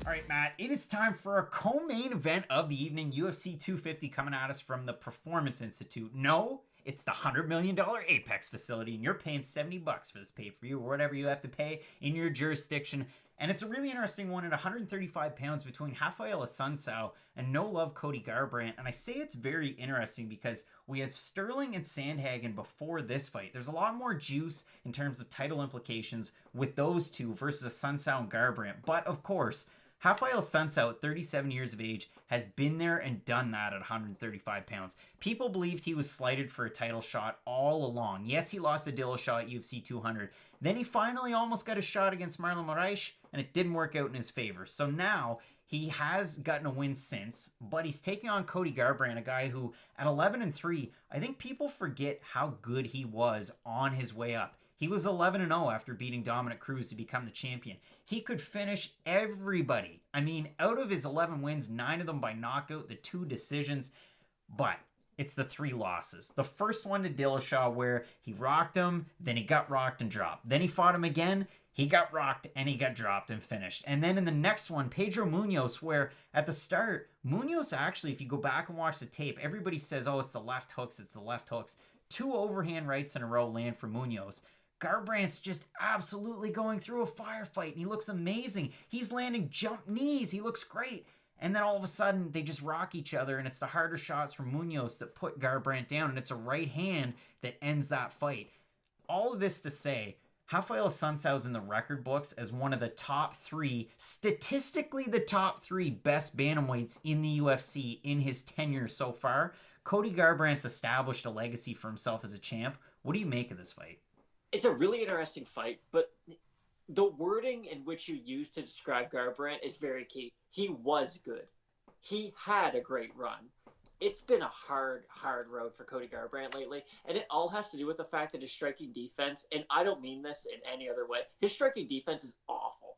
All right, Matt, it is time for a co-main event of the evening. UFC 250 coming at us from the Performance Institute. No, it's the $100 million Apex facility, and you're paying $70 for this pay-per-view or whatever you have to pay in your jurisdiction. And it's a really interesting one at 135 pounds between Raphael Assunção and No Love Cody Garbrandt. And I say it's very interesting because we have Sterling and Sandhagen before this fight. There's a lot more juice in terms of title implications with those two versus Assunção and Garbrandt. But of course, Raphael Assunção, at 37 years of age, has been there and done that at 135 pounds. People believed he was slighted for a title shot all along. Yes, he lost to Dillashaw at UFC 200. Then he finally almost got a shot against Marlon Moraes, and it didn't work out in his favor. So now he has gotten a win since, but he's taking on Cody Garbrandt, a guy who, at 11-3, I think people forget how good he was on his way up. He was 11-0 after beating Dominic Cruz to become the champion. He could finish everybody. I mean, out of his 11 wins, 9 of them by knockout, the 2 decisions. But it's the 3 losses. The first one to Dillashaw where he rocked him, then he got rocked and dropped. Then he fought him again, he got rocked and he got dropped and finished. And then in the next one, Pedro Munoz, where at the start, Munoz actually, if you go back and watch the tape, everybody says, oh, it's the left hooks, it's the left hooks. 2 overhand rights in a row land for Munoz. Garbrandt's just absolutely going through a firefight, and he looks amazing. He's landing jump knees. He looks great. And then all of a sudden, they just rock each other, and it's the harder shots from Munoz that put Garbrandt down, and it's a right hand that ends that fight. All of this to say, Raphael Assunção is in the record books as one of the top 3, statistically the top 3 best bantamweights in the UFC in his tenure so far. Cody Garbrandt's established a legacy for himself as a champ. What do you make of this fight? It's a really interesting fight, but the wording in which you use to describe Garbrandt is very key. He was good. He had a great run. It's been a hard road for Cody Garbrandt lately, and it all has to do with the fact that his striking defense, and I don't mean this in any other way, his striking defense is awful.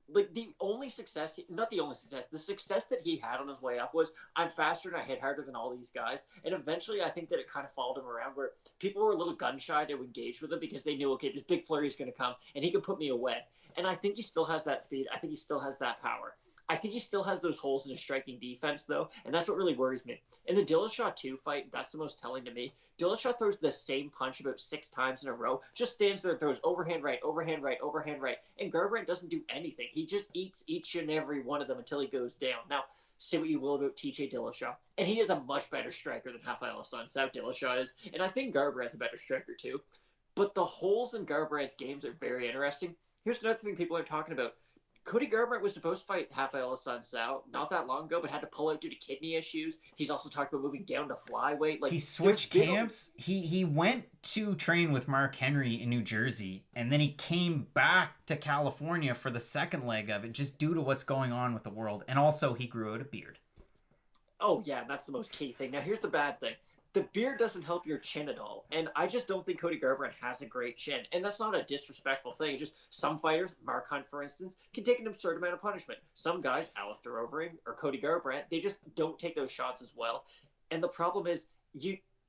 Like, the success that he had on his way up was, I'm faster and I hit harder than all these guys. And eventually, I think that it kind of followed him around where people were a little gun shy to engage with him because they knew, okay, this big flurry is going to come and he can put me away. And I think he still has that speed. I think he still has that power. I think he still has those holes in his striking defense, though, and that's what really worries me. In the Dillashaw 2 fight, that's the most telling to me. Dillashaw throws the same punch about 6 times in a row, just stands there and throws overhand right, overhand right, overhand right, and Garbrandt doesn't do anything. He just eats each and every one of them until he goes down. Now, say what you will about TJ Dillashaw, and he is a much better striker than Raphael Assunção Dillashaw is, and I think Garbrandt's a better striker too. But the holes in Garbrandt's games are very interesting. Here's another thing people are talking about. Cody Garbrandt was supposed to fight Raphael Assunção not that long ago, but had to pull out due to kidney issues. He's also talked about moving down to flyweight. He switched camps. He went to train with Mark Henry in New Jersey, and then he came back to California for the second leg of it, just due to what's going on with the world. And also, he grew out a beard. Oh, yeah, that's the most key thing. Now, here's the bad thing. The beard doesn't help your chin at all. And I just don't think Cody Garbrandt has a great chin. And that's not a disrespectful thing. Just some fighters, Mark Hunt, for instance, can take an absurd amount of punishment. Some guys, Alistair Overeem or Cody Garbrandt, they just don't take those shots as well. And the problem is,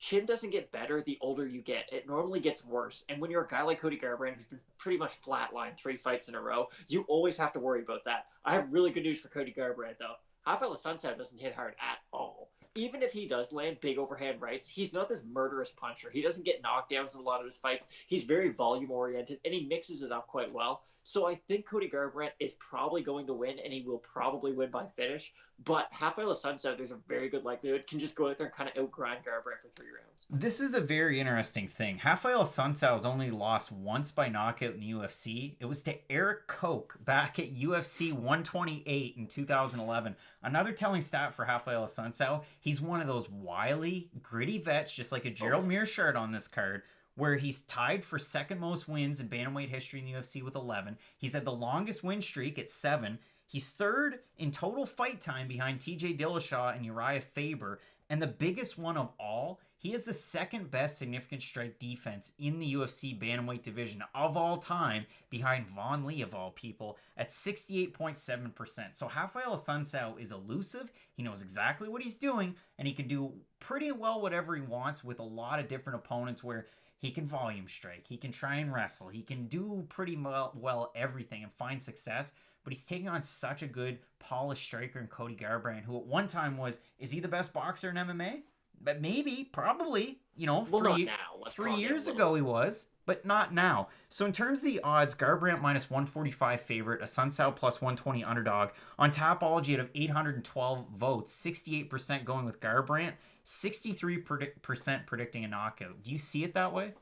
chin doesn't get better the older you get. It normally gets worse. And when you're a guy like Cody Garbrandt, who's been pretty much flatlined 3 fights in a row, you always have to worry about that. I have really good news for Cody Garbrandt, though. Raphael Assunção doesn't hit hard at all. Even if he does land big overhand rights, he's not this murderous puncher. He doesn't get knockdowns in a lot of his fights. He's very volume-oriented, and he mixes it up quite well. So I think Cody Garbrandt is probably going to win, and he will probably win by finish. But Raphael Assunção, there's a very good likelihood, can just go out there and kind of outgrind Garbrandt for 3 rounds. This is the very interesting thing. Raphael Assunção has only lost once by knockout in the UFC. It was to Eric Koch back at UFC 128 in 2011. Another telling stat for Raphael Assunção, he's one of those wily, gritty vets, just like a Gerald Meerschaert on this card, where he's tied for second most wins in bantamweight history in the UFC with 11. He's had the longest win streak at 7. He's third in total fight time behind TJ Dillashaw and Uriah Faber. And the biggest one of all, he has the second best significant strike defense in the UFC bantamweight division of all time, behind Vaughn Lee of all people, at 68.7%. So Raphael Assunção is elusive, he knows exactly what he's doing, and he can do pretty well whatever he wants with a lot of different opponents, where He can volume strike. He can try and wrestle. He can do pretty well everything and find success. But he's taking on such a good polished striker in Cody Garbrandt, who at one time is he the best boxer in MMA? But maybe, probably, not now. 3 years ago he was, but not now. So in terms of the odds, Garbrandt minus 145 favorite, a Sun Tzu plus 120 underdog. On Tapology, out of 812 votes, 68% going with Garbrandt, 63% predicting a knockout. Do you see it that way?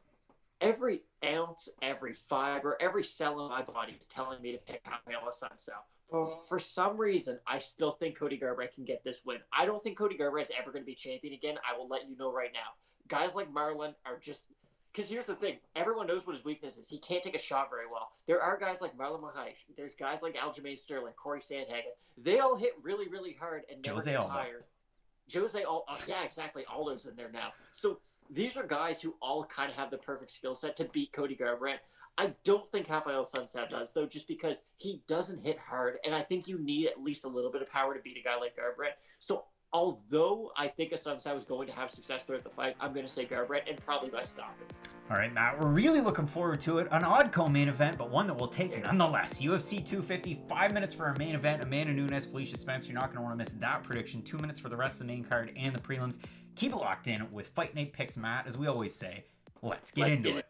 Every ounce, every fiber, every cell in my body is telling me to pick Raphael Assunção. For some reason, I still think Cody Garbrandt can get this win. I don't think Cody Garbrandt is ever going to be champion again. I will let you know right now. Guys like Marlon are just... Because here's the thing. Everyone knows what his weakness is. He can't take a shot very well. There are guys like Marlon Moraes. There's guys like Aljamain Sterling, Corey Sandhagen. They all hit really, really hard and never get tired. Jose Aldo. Yeah, exactly. Aldo's in there now. So these are guys who all kind of have the perfect skill set to beat Cody Garbrandt. I don't think Raphael Assunção does, though, just because he doesn't hit hard, and I think you need at least a little bit of power to beat a guy like Garbrandt. So although I think Assunção is going to have success throughout the fight, I'm going to say Garbrandt, and probably by stopping. All right, Matt, we're really looking forward to it. An odd co-main event, but one that we'll take nonetheless. UFC 250, 5 minutes for our main event. Amanda Nunes, Felicia Spencer. You're not going to want to miss that prediction. 2 minutes for the rest of the main card and the prelims. Keep it locked in with Fight Night Picks, Matt. As we always say, let's get into it.